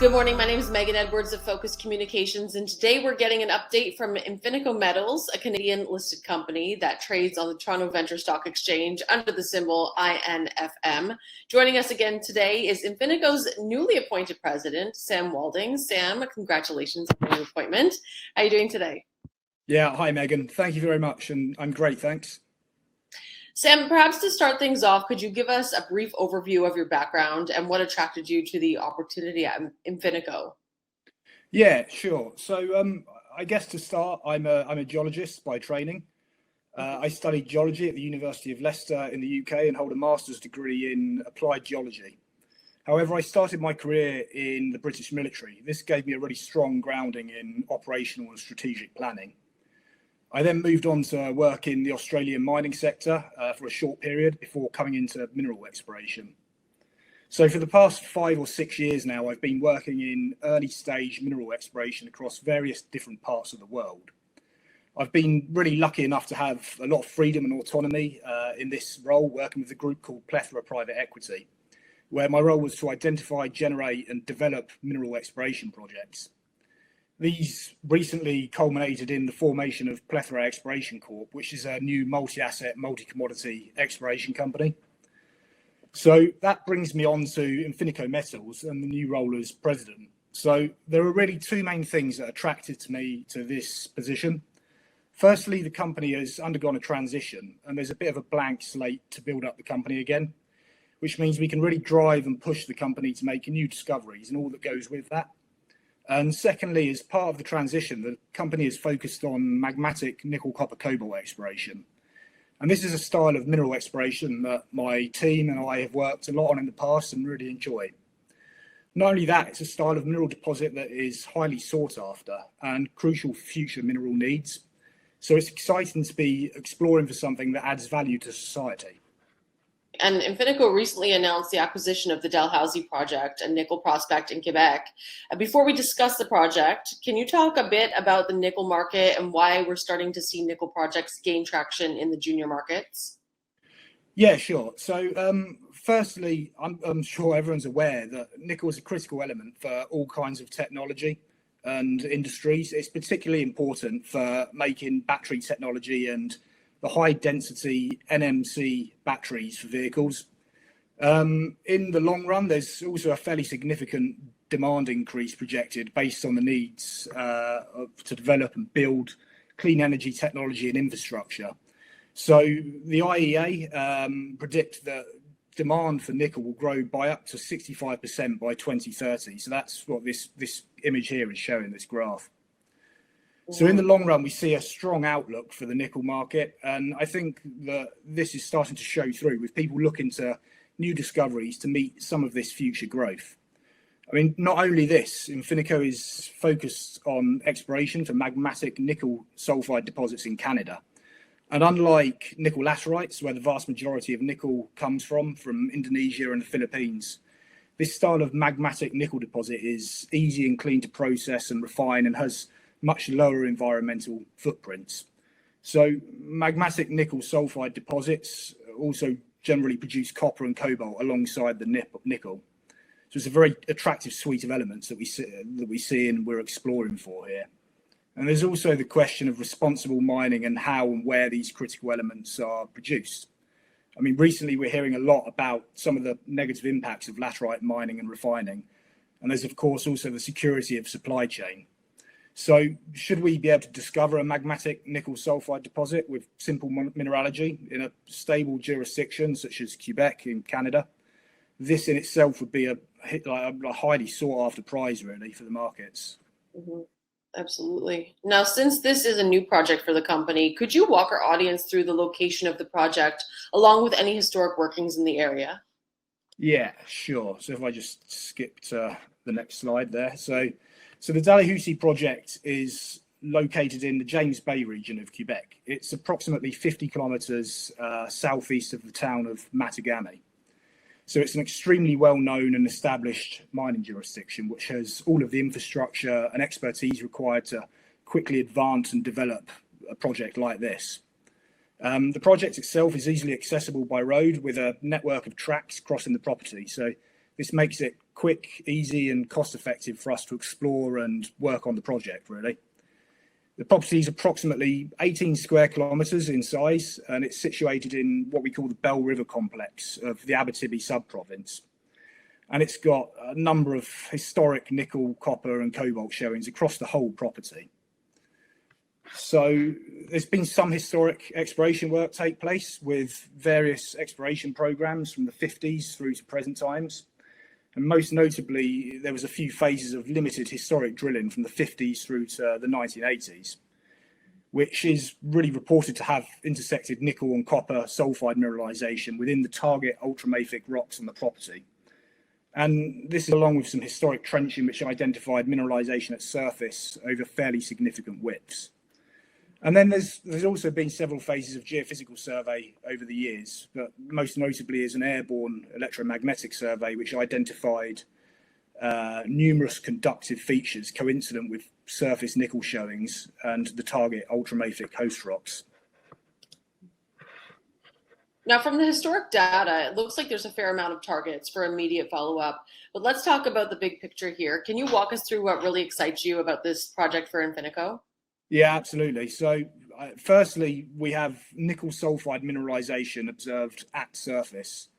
Good morning. My name is Megan Edwards of Focus Communications, and today we're getting an update from Infinico Metals, a Canadian listed company that trades on the Toronto Venture Stock Exchange under the symbol INFM. Joining us again today is Infinico's newly appointed president, Sam Walding. Sam, congratulations on your appointment. How are you doing today? Yeah, hi Megan. Thank you very much, and I'm great, thanks. Sam, perhaps to start things off, could you give us a brief overview of your background and what attracted you to the opportunity at Infinico? Yeah, sure. So I guess to start, I'm a geologist by training. I studied geology at the University of Leicester in the UK and hold a master's degree in applied geology. However, I started my career in the British military. This gave me a really strong grounding in operational and strategic planning. I then moved on to work in the Australian mining sector for a short period before coming into mineral exploration. So for the past 5 or 6 years now, I've been working in early stage mineral exploration across various different parts of the world. I've been really lucky enough to have a lot of freedom and autonomy in this role, working with a group called Plethora Private Equity, where my role was to identify, generate and develop mineral exploration projects. These recently culminated in the formation of Plethora Exploration Corp, which is a new multi-asset, multi-commodity exploration company. So that brings me on to Infinico Metals and the new role as president. So there are really two main things that attracted me to this position. Firstly, the company has undergone a transition and there's a bit of a blank slate to build up the company again, which means we can really drive and push the company to make new discoveries and all that goes with that. And secondly, as part of the transition, the company is focused on magmatic nickel, copper, cobalt exploration. And this is a style of mineral exploration that my team and I have worked a lot on in the past and really enjoy. Not only that, it's a style of mineral deposit that is highly sought after and crucial for future mineral needs. So it's exciting to be exploring for something that adds value to society. And Infinico recently announced the acquisition of the Dalhousie Project, a nickel prospect in Quebec. Before we discuss the project, can you talk a bit about the nickel market and why we're starting to see nickel projects gain traction in the junior markets? Yeah, sure. So firstly, I'm sure everyone's aware that nickel is a critical element for all kinds of technology and industries. It's particularly important for making battery technology and the high density NMC batteries for vehicles. In the long run, there's also a fairly significant demand increase projected based on the needs to develop and build clean energy technology and infrastructure. So the IEA predict that demand for nickel will grow by up to 65% by 2030. So that's what this image here is showing, this graph. So in the long run, we see a strong outlook for the nickel market. And I think that this is starting to show through with people looking to new discoveries to meet some of this future growth. I mean, not only this, Infinico is focused on exploration for magmatic nickel sulfide deposits in Canada. And unlike nickel laterites, where the vast majority of nickel comes from Indonesia and the Philippines, this style of magmatic nickel deposit is easy and clean to process and refine and has much lower environmental footprints. So magmatic nickel sulfide deposits also generally produce copper and cobalt alongside the nickel. So it's a very attractive suite of elements that we see and we're exploring for here. And there's also the question of responsible mining and how and where these critical elements are produced. I mean, recently we're hearing a lot about some of the negative impacts of laterite mining and refining. And there's of course also the security of supply chain. So should we be able to discover a magmatic nickel sulfide deposit with simple mineralogy in a stable jurisdiction such as Quebec in Canada, this in itself would be a highly sought after prize really for the markets. Mm-hmm. Absolutely. Now, since this is a new project for the company, could you walk our audience through the location of the project along with any historic workings in the area? Yeah, sure. So if I just skip to the next slide there. So the Dalhousie Project is located in the James Bay region of Quebec. It's approximately 50 kilometers southeast of the town of Matagami. So it's an extremely well-known and established mining jurisdiction, which has all of the infrastructure and expertise required to quickly advance and develop a project like this. The project itself is easily accessible by road with a network of tracks crossing the property. So this makes it quick, easy and cost effective for us to explore and work on the project, really. The property is approximately 18 square kilometres in size, and it's situated in what we call the Bell River complex of the Abitibi sub-province. And it's got a number of historic nickel, copper and cobalt showings across the whole property. So there's been some historic exploration work take place with various exploration programs from the 50s through to present times. And most notably, there was a few phases of limited historic drilling from the 50s through to the 1980s, which is really reported to have intersected nickel and copper sulfide mineralization within the target ultramafic rocks on the property. And this is along with some historic trenching which identified mineralization at surface over fairly significant widths. And then there's also been several phases of geophysical survey over the years, but most notably is an airborne electromagnetic survey which identified numerous conductive features coincident with surface nickel showings and the target ultramafic host rocks. Now, from the historic data, it looks like there's a fair amount of targets for immediate follow-up, but let's talk about the big picture here. Can you walk us through what really excites you about this project for Infinico? Yeah, absolutely. So firstly, we have nickel sulfide mineralization observed at surface.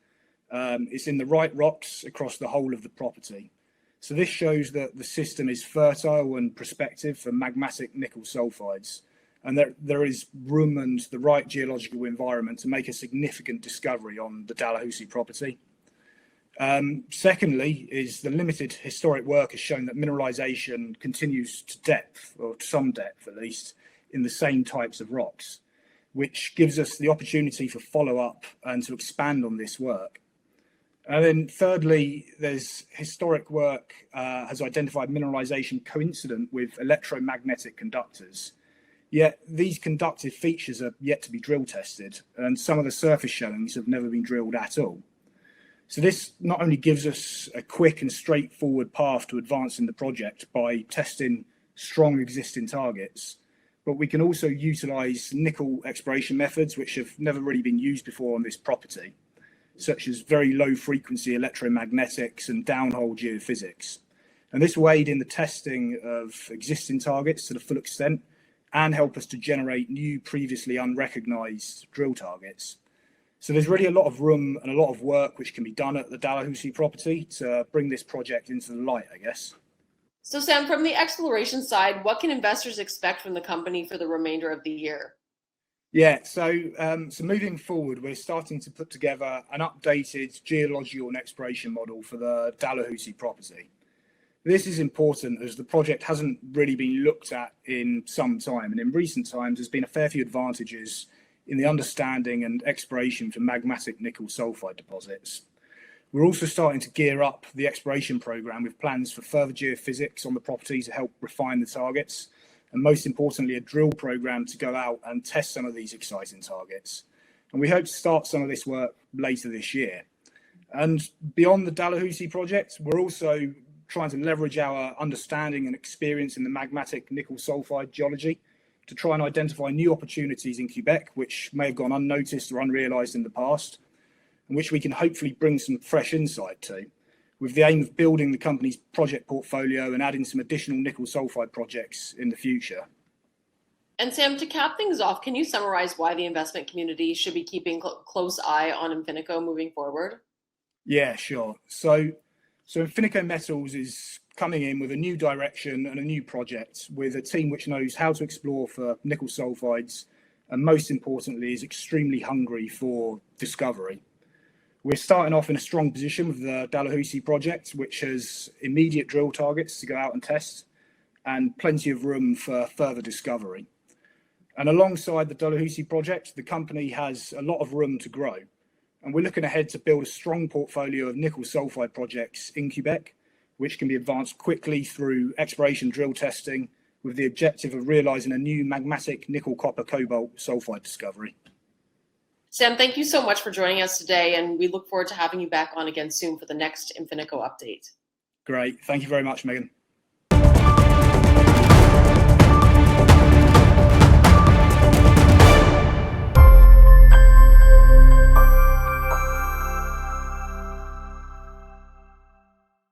It's in the right rocks across the whole of the property. So this shows that the system is fertile and prospective for magmatic nickel sulfides, and there is room and the right geological environment to make a significant discovery on the Dalhousie property. Secondly, is the limited historic work has shown that mineralization continues to depth, or to some depth at least, in the same types of rocks, which gives us the opportunity for follow-up and to expand on this work. And then thirdly, there's historic work has identified mineralization coincident with electromagnetic conductors. Yet these conductive features are yet to be drill tested, and some of the surface showings have never been drilled at all. So this not only gives us a quick and straightforward path to advancing the project by testing strong existing targets, but we can also utilize nickel exploration methods which have never really been used before on this property, such as very low frequency electromagnetics and downhole geophysics. And this will aid in the testing of existing targets to the full extent and help us to generate new previously unrecognized drill targets. So there's really a lot of room and a lot of work which can be done at the Dalhousie property to bring this project into the light, I guess. So Sam, from the exploration side, what can investors expect from the company for the remainder of the year? Yeah, so moving forward, we're starting to put together an updated geological and exploration model for the Dalhousie property. This is important as the project hasn't really been looked at in some time, and in recent times there's been a fair few advantages in the understanding and exploration for magmatic nickel sulfide deposits. We're also starting to gear up the exploration program with plans for further geophysics on the property to help refine the targets, and most importantly, a drill program to go out and test some of these exciting targets. And we hope to start some of this work later this year. And beyond the Dalhousie project, we're also trying to leverage our understanding and experience in the magmatic nickel sulfide geology to try and identify new opportunities in Quebec, which may have gone unnoticed or unrealised in the past, and which we can hopefully bring some fresh insight to, with the aim of building the company's project portfolio and adding some additional nickel sulfide projects in the future. And Sam, to cap things off, can you summarize why the investment community should be keeping close eye on Infinico moving forward? Yeah, sure. So Infinico Metals is coming in with a new direction and a new project with a team which knows how to explore for nickel sulfides and most importantly is extremely hungry for discovery. We're starting off in a strong position with the Dalhousie project, which has immediate drill targets to go out and test and plenty of room for further discovery. And alongside the Dalhousie project, the company has a lot of room to grow. And we're looking ahead to build a strong portfolio of nickel sulfide projects in Quebec, which can be advanced quickly through exploration drill testing with the objective of realising a new magmatic nickel copper cobalt sulfide discovery. Sam, thank you so much for joining us today, and we look forward to having you back on again soon for the next Infinico update. Great. Thank you very much, Megan.